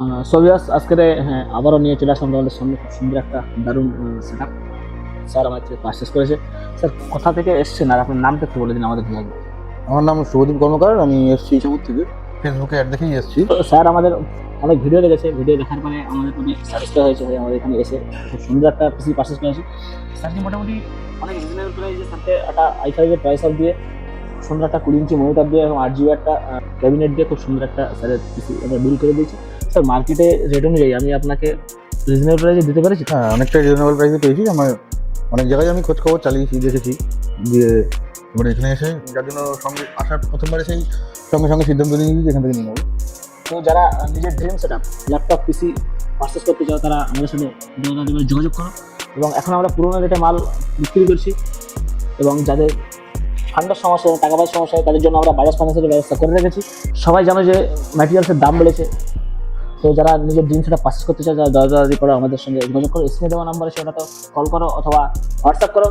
সোভিয়াস আজকে হ্যাঁ আবারও নিয়ে চলে আসলাম তোমাদের সামনে খুব সুন্দর একটা দারুণ সেট আপ। স্যার আমার থেকে পারচেস করেছে। স্যার কোথা থেকে এসছেন আর আপনার নামটা একটু বলে দিন আমাদের ভালো লাগবে। আমার নাম শুভদীপ কর্মকার। আমি এসছি ইসাপুর থেকে, ফেসবুকে অ্যাড দেখেই এসছি। তো স্যার আমাদের অনেক ভিডিও দেখেছে, ভিডিও দেখার পরে আমাদের অনেক স্যাটিসফাই হয়েছে হয়ে আমাদের এখানে এসে খুব সুন্দর একটা পিসি পারচেস করেছি। স্যারকে মোটামুটি অনেক রিজনেবল প্রাইসে সাথে একটা i5 এর প্রাইস অফ দিয়ে সুন্দর একটা 20 ইঞ্চি মনিটর দিয়ে এবং 8 জিবি একটা ক্যাবিনেট দিয়ে খুব সুন্দর একটা স্যারের পিসি আমরা বিল করে দিয়েছি। স্যার মার্কেটে রেট অনুযায়ী আমি আপনাকে রিজনেবল প্রাইসে দিতে পেরেছি। হ্যাঁ, অনেকটাই রিজনেবল প্রাইসে পেয়েছি। আমার অনেক জায়গায় আমি খোঁজ খবর চালিয়েছি, দেখেছি, দিয়ে এবার এখানে এসে যার জন্য সঙ্গে আসার প্রথমবার এসেই সঙ্গে সঙ্গে সিদ্ধান্ত নিয়ে নিয়েছি এখান থেকে নিয়ে নেবো। তো যারা নিজের dream set up laptop PC purchase করতে চাও তারা আমাদের সাথে যোগাযোগ করো। এবং এখন আমরা পুরোনো রেটে মাল বিক্রি করছি এবং যাদের ফান্ডের সমস্যা টাকা পয়সার সমস্যা হয় তাদের জন্য আমরা বাজাজ ফাইন্যান্সের ব্যবস্থা করে রেখেছি। সবাই জানো যে ম্যাটেরিয়ালসের দাম বেড়েছে, তো যারা নিজের ড্রিম সেট আপ পারচেস করতে চায় তারা দরকারি করো আমাদের সঙ্গে যোগাযোগ করো। স্ক্রিনে দেওয়া নাম্বারে সেটা তো কল করো অথবা হোয়াটসঅ্যাপ করো।